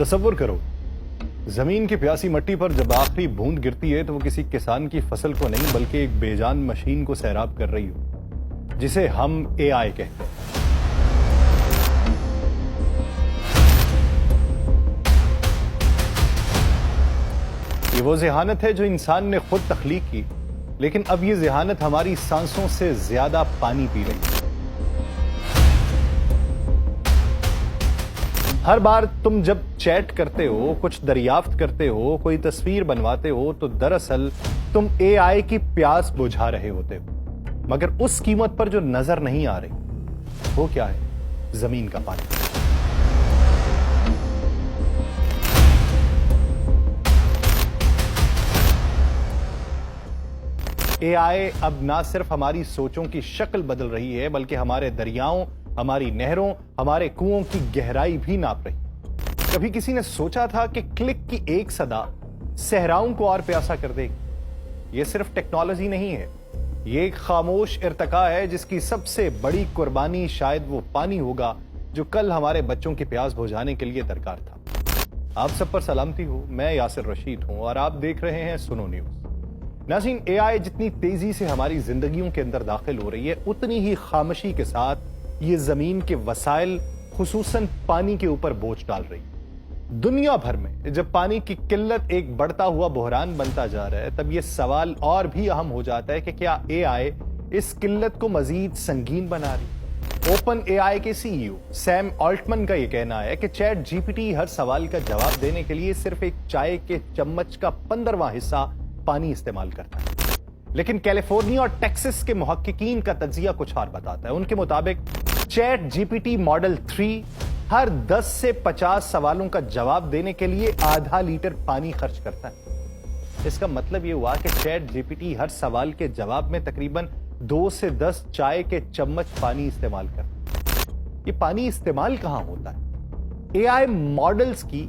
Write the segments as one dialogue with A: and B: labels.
A: تصور کرو، زمین کی پیاسی مٹی پر جب آخری بوند گرتی ہے تو وہ کسی کسان کی فصل کو نہیں بلکہ ایک بے جان مشین کو سیراب کر رہی ہو، جسے ہم اے آئی کہتے ہیں۔ یہ وہ ذہانت ہے جو انسان نے خود تخلیق کی، لیکن اب یہ ذہانت ہماری سانسوں سے زیادہ پانی پی رہی ہے۔ ہر بار تم جب چیٹ کرتے ہو، کچھ دریافت کرتے ہو، کوئی تصویر بنواتے ہو تو دراصل تم اے آئی کی پیاس بجھا رہے ہوتے ہو، مگر اس قیمت پر جو نظر نہیں آ رہی وہ کیا ہے؟ زمین کا پانی۔ اے آئی اب نہ صرف ہماری سوچوں کی شکل بدل رہی ہے بلکہ ہمارے دریاؤں، ہماری نہروں، ہمارے کنوؤں کی گہرائی بھی ناپ رہی۔ کبھی کسی نے سوچا تھا کہ کلک کی ایک صدا صحراؤں کو اور پیاسا کر دے گی؟ یہ صرف ٹیکنالوجی نہیں ہے، یہ ایک خاموش ارتقا ہے جس کی سب سے بڑی قربانی شاید وہ پانی ہوگا جو کل ہمارے بچوں کی پیاس بجھانے کے لیے درکار تھا۔ آپ سب پر سلامتی ہو، میں یاسر رشید ہوں اور آپ دیکھ رہے ہیں سنو نیوز۔ ناظرین، اے آئی جتنی تیزی سے ہماری زندگیوں کے اندر داخل ہو رہی ہے، اتنی ہی خاموشی کے ساتھ یہ زمین کے وسائل خصوصاً پانی کے اوپر بوجھ ڈال رہی ہے۔ دنیا بھر میں جب پانی کی قلت ایک بڑھتا ہوا بحران بنتا جا رہا ہے، تب یہ سوال اور بھی اہم ہو جاتا ہے کہ کیا اے آئی اس قلت کو مزید سنگین بنا رہی ہے؟ اوپن اے آئی کے سی ای او سیم آلٹمن کا یہ کہنا ہے کہ چیٹ جی پی ٹی ہر سوال کا جواب دینے کے لیے صرف ایک چائے کے چمچ کا 15واں حصہ پانی استعمال کرتا ہے، لیکن کیلیفورنیا اور ٹیکسس کے محققین کا تجزیہ کچھ اور بتاتا ہے۔ ان کے مطابق chat G P T model 3 ہر 10 سے 50 سوالوں کا جواب دینے کے لیے آدھا لیٹر پانی خرچ کرتا ہے۔ اس کا مطلب یہ ہوا کہ چیٹ جی پی ٹی ہر سوال کے جواب میں تقریباً 2 سے 10 چائے کے چمچ پانی استعمال کرتا ہے۔ یہ پانی استعمال کہاں ہوتا ہے؟ اے آئی ماڈلز کی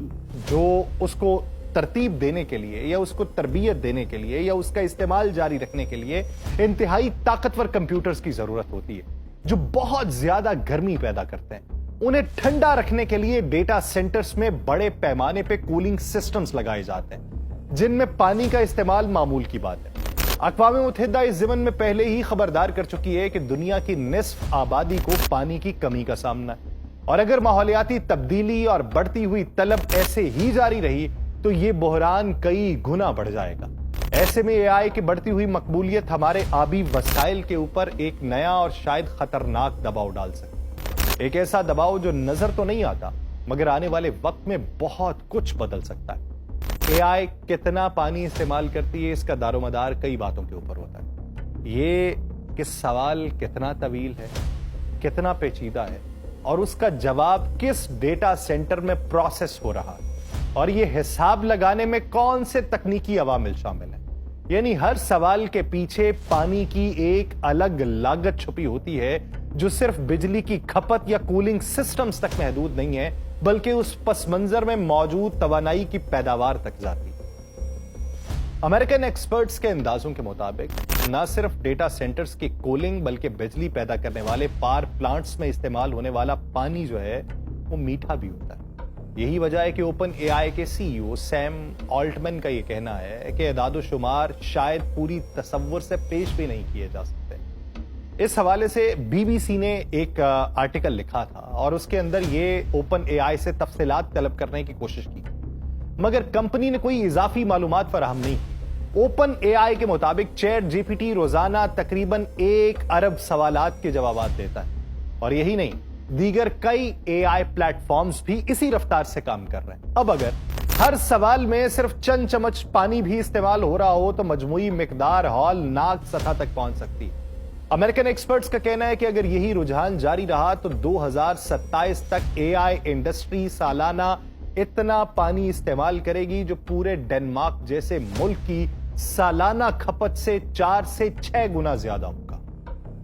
A: جو اس کو ترتیب دینے کے لیے یا اس کو تربیت دینے کے لیے یا اس کا استعمال جاری رکھنے کے لیے انتہائی طاقتور کمپیوٹرز کی ضرورت ہوتی ہے جو بہت زیادہ گرمی پیدا کرتے ہیں۔ انہیں ٹھنڈا رکھنے کے لیے ڈیٹا سینٹرز میں بڑے پیمانے پہ کولنگ سسٹمز لگائے جاتے ہیں جن میں پانی کا استعمال معمول کی بات ہے۔ اقوام متحدہ اس ضمن میں پہلے ہی خبردار کر چکی ہے کہ دنیا کی نصف آبادی کو پانی کی کمی کا سامنا ہے، اور اگر ماحولیاتی تبدیلی اور بڑھتی ہوئی طلب ایسے ہی جاری رہی تو یہ بحران کئی گنا بڑھ جائے گا۔ ایسے میں اے آئی کی بڑھتی ہوئی مقبولیت ہمارے آبی وسائل کے اوپر ایک نیا اور شاید خطرناک دباؤ ڈال سکتی ہے۔ ایک ایسا دباؤ جو نظر تو نہیں آتا مگر آنے والے وقت میں بہت کچھ بدل سکتا ہے۔ اے آئی کتنا پانی استعمال کرتی ہے، اس کا دار و مدار کئی باتوں کے اوپر ہوتا ہے۔ یہ کہ سوال کتنا طویل ہے، کتنا پیچیدہ ہے اور اس کا جواب کس ڈیٹا سینٹر میں پروسیس ہو رہا ہے، اور یہ حساب لگانے میں کون سے تکنیکی عوامل شامل ہیں۔ یعنی ہر سوال کے پیچھے پانی کی ایک الگ لاگت چھپی ہوتی ہے جو صرف بجلی کی کھپت یا کولنگ سسٹمز تک محدود نہیں ہے بلکہ اس پس منظر میں موجود توانائی کی پیداوار تک جاتی ہے۔ امریکن ایکسپرٹس کے اندازوں کے مطابق نہ صرف ڈیٹا سینٹرز کی کولنگ بلکہ بجلی پیدا کرنے والے پاور پلانٹس میں استعمال ہونے والا پانی جو ہے وہ میٹھا بھی ہوتا ہے۔ یہی وجہ ہے کہ اوپن اے آئی کے سی ای او سیم آلٹمن کا یہ کہنا ہے کہ اعداد و شمار شاید پوری تصور سے پیش بھی نہیں کیے جا سکتے۔ اس حوالے سے بی بی سی نے ایک آرٹیکل لکھا تھا اور اس کے اندر یہ اوپن اے آئی سے تفصیلات طلب کرنے کی کوشش کی، مگر کمپنی نے کوئی اضافی معلومات فراہم نہیں کی۔ اوپن اے آئی کے مطابق چیٹ جی پی ٹی روزانہ تقریباً 1 ارب سوالات کے جوابات دیتا ہے، اور یہی نہیں، دیگر کئی اے آئی پلیٹ فارمز بھی اسی رفتار سے کام کر رہے ہیں۔ اب اگر ہر سوال میں صرف چند چمچ پانی بھی استعمال ہو رہا ہو تو مجموعی مقدار ہولناک سطح تک پہنچ سکتی ہے۔ امریکن ایکسپرٹس کا کہنا ہے کہ اگر یہی رجحان جاری رہا تو 2027 تک اے آئی انڈسٹری سالانہ اتنا پانی استعمال کرے گی جو پورے ڈنمارک جیسے ملک کی سالانہ کھپت سے 4 سے 6 گنا زیادہ ہوگا۔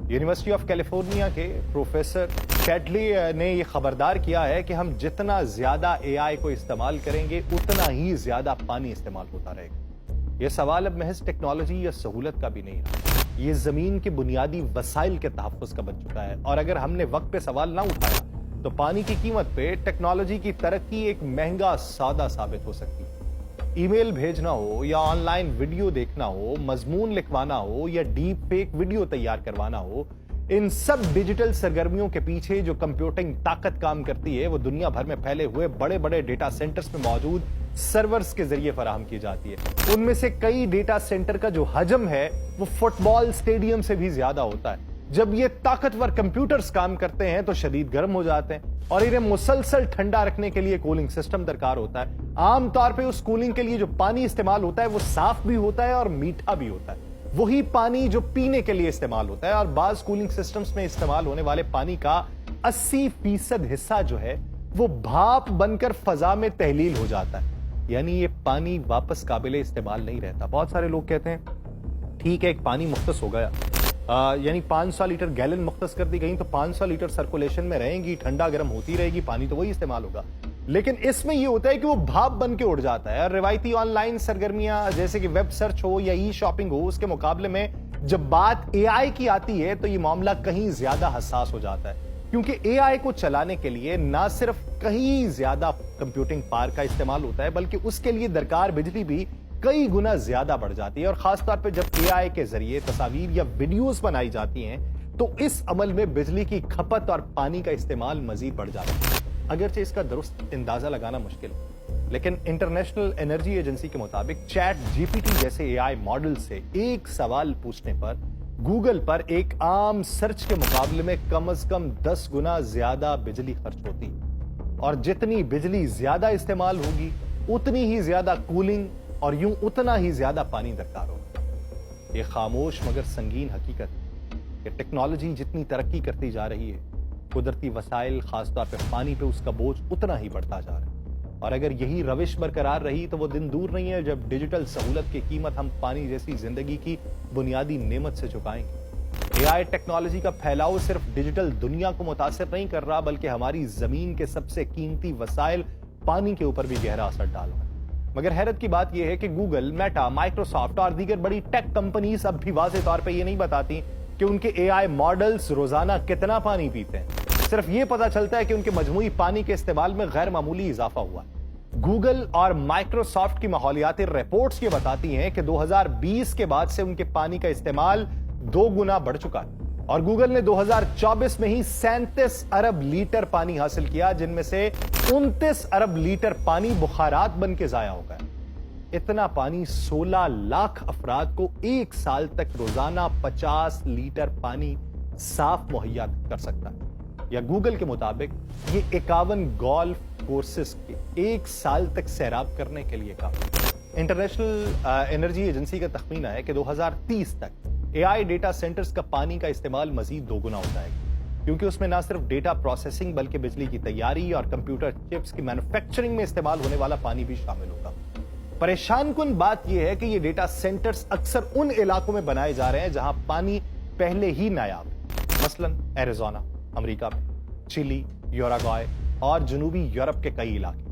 A: یونیورسٹی آف کیلیفورنیا کے پروفیسر کیٹلی نے یہ خبردار کیا ہے کہ ہم جتنا زیادہ اے آئی کو استعمال کریں گے اتنا ہی زیادہ پانی استعمال ہوتا رہے گا۔ یہ سوال اب محض ٹیکنالوجی یا سہولت کا بھی نہیں رہا، یہ زمین کے بنیادی وسائل کے تحفظ کا بن چکا ہے، اور اگر ہم نے وقت پہ سوال نہ اٹھایا تو پانی کی قیمت پہ ٹیکنالوجی کی ترقی ایک مہنگا سودا ثابت ہو سکتی ہے۔ ای میل بھیجنا ہو یا آن لائن ویڈیو دیکھنا ہو، مضمون لکھوانا ہو یا ڈیپ فیک ویڈیو تیار کروانا ہو، ان سب ڈیجیٹل سرگرمیوں کے پیچھے جو کمپیوٹنگ طاقت کام کرتی ہے وہ دنیا بھر میں پھیلے ہوئے بڑے بڑے ڈیٹا سینٹرز میں موجود سرورز کے ذریعے فراہم کی جاتی ہے۔ ان میں سے کئی ڈیٹا سینٹر کا جو حجم ہے وہ فٹ بال اسٹیڈیم سے بھی زیادہ ہوتا ہے۔ جب یہ طاقتور کمپیوٹرز کام کرتے ہیں تو شدید گرم ہو جاتے ہیں اور انہیں مسلسل ٹھنڈا رکھنے کے لیے کولنگ سسٹم درکار ہوتا ہے۔ عام طور پہ اس کولنگ کے لیے جو پانی استعمال ہوتا ہے وہ صاف بھی ہوتا ہے اور میٹھا بھی ہوتا ہے، وہی پانی جو پینے کے لیے استعمال ہوتا ہے، اور بعض کولنگ سسٹمز میں استعمال ہونے والے پانی کا 80% حصہ جو ہے وہ بھاپ بن کر فضا میں تحلیل ہو جاتا ہے، یعنی یہ پانی واپس قابل استعمال نہیں رہتا۔ بہت سارے لوگ کہتے ہیں ٹھیک ہے ایک پانی مختص ہو گیا، یعنی 500 لیٹر گیلن مختص کر دی گئی تو 500 لیٹر سرکولیشن میں رہیں گی، ٹھنڈا گرم ہوتی رہے گی، پانی تو وہی استعمال ہوگا۔ لیکن اس میں یہ ہوتا ہے کہ وہ بھاپ بن کے اڑ جاتا ہے۔ روایتی آن لائن سرگرمیاں جیسے کہ ویب سرچ ہو یا ای شاپنگ ہو، اس کے مقابلے میں جب بات اے آئی کی آتی ہے تو یہ معاملہ کہیں زیادہ حساس ہو جاتا ہے، کیونکہ اے آئی کو چلانے کے لیے نہ صرف کہیں زیادہ کمپیوٹنگ پاور کا استعمال ہوتا ہے بلکہ اس کے لیے درکار بجلی بھی کئی گنا زیادہ بڑھ جاتی ہے، اور خاص طور پہ جب اے آئی کے ذریعے تصاویر یا ویڈیوز بنائی جاتی ہیں تو اس عمل میں بجلی کی کھپت اور پانی کا استعمال مزید بڑھ جاتا ہے۔ اگرچہ اس کا درست اندازہ لگانا مشکل ہے، لیکن انٹرنیشنل انرجی ایجنسی کے مطابق چیٹ جی پی ٹی جیسے اے آئی ماڈل سے ایک سوال پوچھنے پر گوگل پر ایک عام سرچ کے مقابلے میں کم از کم 10 گنا زیادہ بجلی خرچ ہوتی، اور جتنی بجلی زیادہ استعمال ہوگی اتنی ہی زیادہ کولنگ اور یوں اتنا ہی زیادہ پانی درکار ہوگا۔ یہ خاموش مگر سنگین حقیقت ہے کہ ٹیکنالوجی جتنی ترقی کرتی جا رہی ہے، قدرتی وسائل خاص طور پہ پانی پہ اس کا بوجھ اتنا ہی بڑھتا جا رہا ہے، اور اگر یہی روش برقرار رہی تو وہ دن دور نہیں ہے جب ڈیجیٹل سہولت کی قیمت ہم پانی جیسی زندگی کی بنیادی نعمت سے چکائیں گے۔ اے آئی ٹیکنالوجی کا پھیلاؤ صرف ڈیجیٹل دنیا کو متاثر نہیں کر رہا بلکہ ہماری زمین کے سب سے قیمتی وسائل پانی کے اوپر بھی گہرا اثر ڈال رہا ہے۔ مگر حیرت کی بات یہ ہے کہ گوگل، میٹا، مائکروسافٹ اور دیگر بڑی ٹیک کمپنیز اب بھی واضح طور پہ یہ نہیں بتاتی کہ ان کے اے آئی ماڈلز روزانہ کتنا پانی پیتے ہیں، صرف یہ پتا چلتا ہے کہ ان کے مجموعی پانی کے استعمال میں غیر معمولی اضافہ ہوا ہے۔ گوگل اور مائکروسافٹ کی ماحولیاتی رپورٹس یہ بتاتی ہیں کہ 2020 کے بعد سے ان کے پانی کا استعمال 2 گنا بڑھ چکا ہے، اور گوگل نے 2024 میں ہی 37 ارب لیٹر پانی حاصل کیا، جن میں سے 29 ارب لیٹر پانی بخارات بن کے ضائع ہو گئے۔ اتنا پانی 16 لاکھ افراد کو ایک سال تک روزانہ 50 لیٹر پانی صاف مہیا کر سکتا ہے، یا گوگل کے مطابق یہ 51 گولف کورسز کے ایک سال تک سیراب کرنے کے لیے کافی۔ انٹرنیشنل انرجی ایجنسی کا تخمینہ ہے کہ 2030 تک اے آئی ڈیٹا سینٹرز کا پانی کا استعمال مزید 2 گنا ہو جائے گا، کیونکہ اس میں نہ صرف ڈیٹا پروسیسنگ بلکہ بجلی کی تیاری اور کمپیوٹر چپس کی مینوفیکچرنگ میں استعمال ہونے والا پانی بھی شامل ہوگا۔ پریشان کن بات یہ ہے کہ یہ ڈیٹا سینٹرز اکثر ان علاقوں میں بنائے جا رہے ہیں جہاں پانی پہلے ہی نایاب ہے، مثلا ایریزونا امریکہ میں، چلی، یوراگوائے اور جنوبی یورپ کے کئی علاقے۔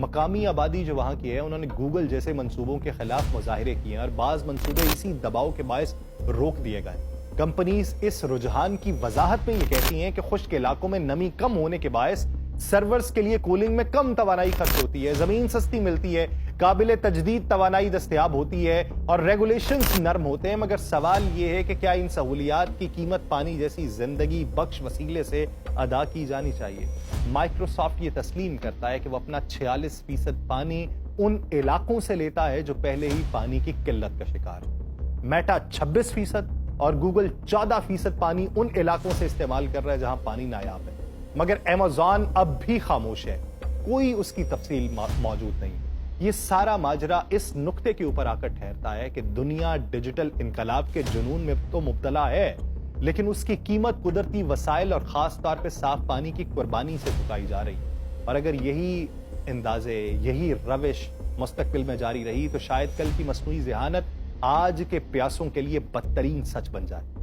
A: مقامی آبادی جو وہاں کی ہے انہوں نے گوگل جیسے منصوبوں کے خلاف مظاہرے کیے ہیں، اور بعض منصوبے اسی دباؤ کے باعث روک دیے گئے۔ کمپنیز اس رجحان کی وضاحت میں یہ کہتی ہیں کہ خشک علاقوں میں نمی کم ہونے کے باعث سرورز کے لیے کولنگ میں کم توانائی خرچ ہوتی ہے، زمین سستی ملتی ہے، قابل تجدید توانائی دستیاب ہوتی ہے اور ریگولیشنز نرم ہوتے ہیں۔ مگر سوال یہ ہے کہ کیا ان سہولیات کی قیمت پانی جیسی زندگی بخش وسیلے سے ادا کی جانی چاہیے؟ مائکروسافٹ یہ تسلیم کرتا ہے کہ وہ اپنا 46% پانی ان علاقوں سے لیتا ہے جو پہلے ہی پانی کی قلت کا شکار ہے۔ میٹا 26% اور گوگل 14% پانی ان علاقوں سے استعمال کر رہا ہے جہاں پانی نایاب ہے۔ مگر ایمیزون اب بھی خاموش ہے، کوئی اس کی تفصیل موجود نہیں۔ یہ سارا ماجرا اس نقطے کے اوپر آ کر ٹھہرتا ہے کہ دنیا ڈیجیٹل انقلاب کے جنون میں تو مبتلا ہے، لیکن اس کی قیمت قدرتی وسائل اور خاص طور پہ صاف پانی کی قربانی سے چکائی جا رہی ہے۔ اور اگر یہی اندازے، یہی روش مستقبل میں جاری رہی تو شاید کل کی مصنوعی ذہانت آج کے پیاسوں کے لیے بدترین سچ بن جائے۔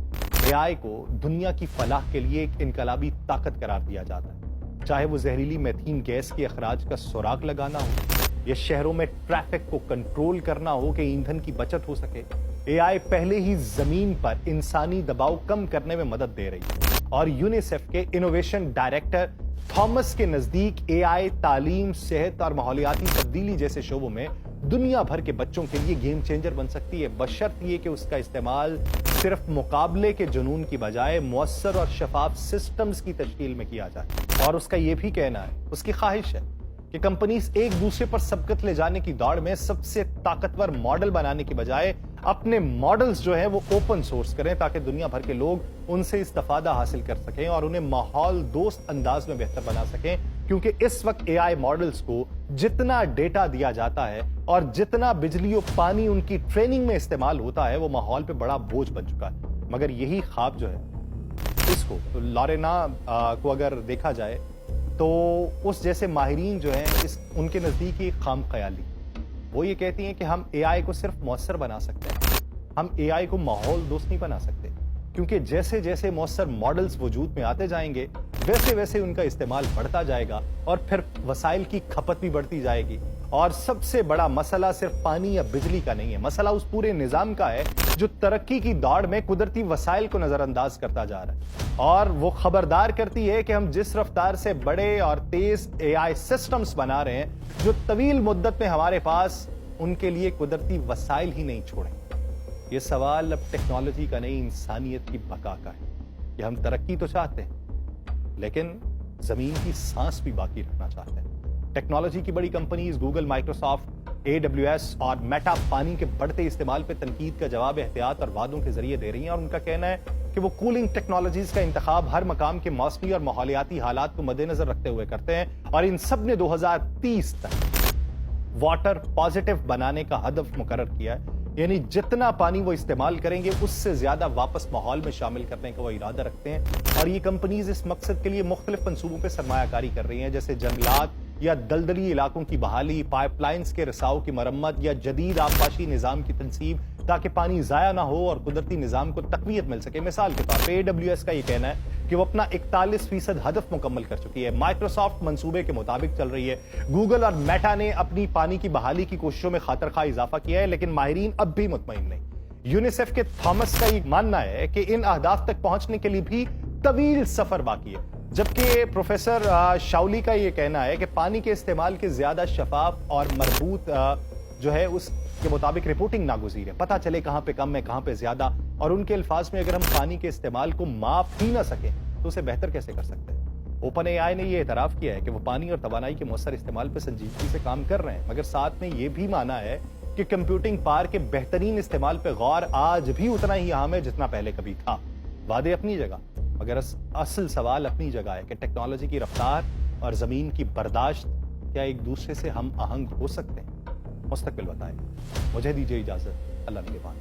A: اے آئی کو دنیا کی فلاح کے لیے ایک انقلابی طاقت قرار دیا جاتا ہے، چاہے وہ زہریلی میتھین گیس کے اخراج کا سراغ لگانا ہو یا شہروں میں ٹریفک کو کنٹرول کرنا ہو کہ ایندھن کی بچت ہو سکے۔ اے آئی پہلے ہی زمین پر انسانی دباؤ کم کرنے میں مدد دے رہی ہے، اور یونیسیف کے انوویشن ڈائریکٹر تھامس کے نزدیک اے آئی تعلیم، صحت اور ماحولیاتی تبدیلی جیسے شعبوں میں دنیا بھر کے بچوں کے لیے گیم چینجر بن سکتی ہے، بشرط یہ کہ اس کا استعمال صرف مقابلے کے جنون کی بجائے مؤثر اور شفاف سسٹمز کی تشکیل میں کیا جائے۔ اور اس کا یہ بھی کہنا ہے، اس کی خواہش ہے کہ کمپنیز ایک دوسرے پر سبقت لے جانے کی دوڑ میں سب سے طاقتور ماڈل بنانے کی بجائے اپنے ماڈلز جو ہیں وہ اوپن سورس کریں تاکہ دنیا بھر کے لوگ ان سے استفادہ حاصل کر سکیں اور انہیں ماحول دوست انداز میں بہتر بنا سکیں، کیونکہ اس وقت اے آئی ماڈلز کو جتنا ڈیٹا دیا جاتا ہے اور جتنا بجلی و پانی ان کی ٹریننگ میں استعمال ہوتا ہے وہ ماحول پہ بڑا بوجھ بن چکا ہے۔ مگر یہی خواب جو ہے اس کو لارینا کو اگر دیکھا جائے تو اس جیسے ماہرین جو ہیں ان کے نزدیک یہ خام خیالی، وہ یہ کہتی ہیں کہ ہم اے آئی کو صرف مؤثر بنا سکتے ہیں، ہم اے آئی کو ماحول دوست نہیں بنا سکتے، کیونکہ جیسے جیسے مؤثر ماڈلز وجود میں آتے جائیں گے ویسے ویسے ان کا استعمال بڑھتا جائے گا اور پھر وسائل کی کھپت بھی بڑھتی جائے گی۔ اور سب سے بڑا مسئلہ صرف پانی یا بجلی کا نہیں ہے، مسئلہ اس پورے نظام کا ہے جو ترقی کی دوڑ میں قدرتی وسائل کو نظر انداز کرتا جا رہا ہے، اور وہ خبردار کرتی ہے کہ ہم جس رفتار سے بڑے اور تیز اے آئی سسٹمز بنا رہے ہیں جو طویل مدت میں ہمارے پاس ان کے لیے قدرتی وسائل ہی نہیں چھوڑیں۔ یہ سوال اب ٹیکنالوجی کا نہیں، انسانیت کی بقا کا ہے کہ ہم ترقی تو چاہتے ہیں لیکن زمین کی سانس بھی باقی رکھنا چاہتے ہیں۔ ٹیکنالوجی کی بڑی کمپنیز گوگل، مائکروسافٹ، AWS اور میٹا پانی کے بڑھتے استعمال پہ تنقید کا جواب احتیاط اور وعدوں کے ذریعے دے رہی ہیں، اور ان کا کہنا ہے کہ وہ کولنگ ٹیکنالوجیز کا انتخاب ہر مقام کے موسمی اور ماحولیاتی حالات کو مد نظر رکھتے ہوئے کرتے ہیں، اور ان سب نے 2030 تک واٹر پازیٹیو بنانے کا ہدف مقرر کیا ہے، یعنی جتنا پانی وہ استعمال کریں گے اس سے زیادہ واپس ماحول میں شامل کرنے کا وہ ارادہ رکھتے ہیں۔ اور یہ کمپنیز اس مقصد کے لیے مختلف منصوبوں پہ سرمایہ کاری کر رہی ہیں، جیسے جنگلات یا دلدلی علاقوں کی بحالی، پائپ لائنز کے رساؤ کی مرمت یا جدید آبپاشی نظام کی تنصیب تاکہ پانی ضائع نہ ہو اور قدرتی نظام کو تقویت مل سکے۔ مثال کے طور پہ AWS کا یہ کہنا ہے کہ وہ اپنا 41% ہدف مکمل کر چکی ہے، مائکروسافٹ منصوبے کے مطابق چل رہی ہے، گوگل اور میٹا نے اپنی پانی کی بحالی کی کوششوں میں خاطر خواہ اضافہ کیا ہے، لیکن ماہرین اب بھی مطمئن نہیں۔ یونیسیف کے تھامس کا یہ ماننا ہے کہ ان اہداف تک پہنچنے کے لیے بھی طویل سفر باقی ہے، جبکہ پروفیسر شاولی کا یہ کہنا ہے کہ پانی کے استعمال کے زیادہ شفاف اور مربوط جو ہے اس کے مطابق رپورٹنگ ناگزیر ہے، پتہ چلے کہاں پہ کم ہے کہاں پہ زیادہ، اور ان کے الفاظ میں اگر ہم پانی کے استعمال کو معاف ہی نہ سکیں تو اسے بہتر کیسے کر سکتے ہیں۔ اوپن اے آئی نے یہ اعتراف کیا ہے کہ وہ پانی اور توانائی کے مؤثر استعمال پہ سنجیدگی سے کام کر رہے ہیں، مگر ساتھ میں یہ بھی مانا ہے کہ کمپیوٹنگ پاور کے بہترین استعمال پہ غور آج بھی اتنا ہی اہم ہے جتنا پہلے کبھی تھا۔ وعدے اپنی جگہ، مگر اصل سوال اپنی جگہ ہے کہ ٹیکنالوجی کی رفتار اور زمین کی برداشت کیا ایک دوسرے سے ہم آہنگ ہو سکتے ہیں؟ مستقبل بتائے۔ مجھے دیجیے اجازت، اللہ نگہبان۔